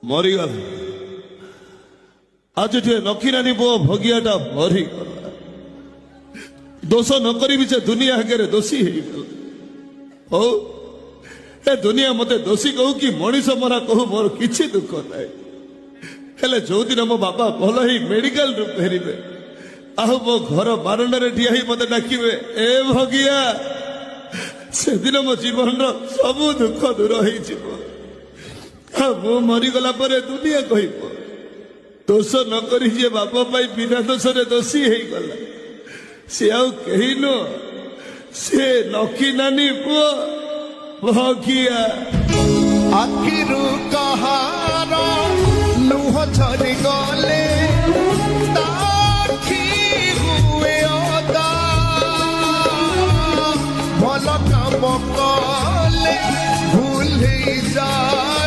ମରିଗଲା। ଆଜି ଟିକେ ନଖିନାନି ପୁଅ ଭଗିଆଟା ମରିଗଲା। ଦୋଷ ନ କରିବି ସେ ଦୁନିଆ ଆଗରେ ଦୋଷୀ ହେଇଗଲା। ହଉ ଏ ଦୁନିଆ ମତେ ଦୋଷୀ କହୁ କି ମଣିଷ ମରା କହୁ, ମୋର କିଛି ଦୁଃଖ ନାହିଁ। ହେଲେ ଯୋଉଦିନ ମୋ ବାପା ଭଲ ହେଇ ମେଡିକାଲରୁ ଫେରିବେ, ଆଉ ମୋ ଘର ବାରଣ୍ଡାରେ ଠିଆ ହେଇ ମତେ ଡାକିବେ, ଏ ଭଗିଆ, ସେଦିନ ମୋ ଜୀବନର ସବୁ ଦୁଃଖ ଦୂର ହେଇଯିବ। ଆଉ ମୁଁ ମରିଗଲା ପରେ ଦୁନିଆ କହିବ, ଦୋଷ ନ କରି ଯିଏ ବାପ ପାଇଁ ବିନା ଦୋଷରେ ଦୋଷୀ ହେଇଗଲା, ସେ ଆଉ କେହି ନୁହଁ, ସେ ନଖି ନାନୀ ପୁଅ ଭଗିଆ। ଆଖିରୁ କାହାର ଲୁହ ଝରି ଗଲେ ତାଖି ହୁଏ ଅଦା, ଭଲ କାମ କଲେ ଭୁଲ ହେଇଯାଏ।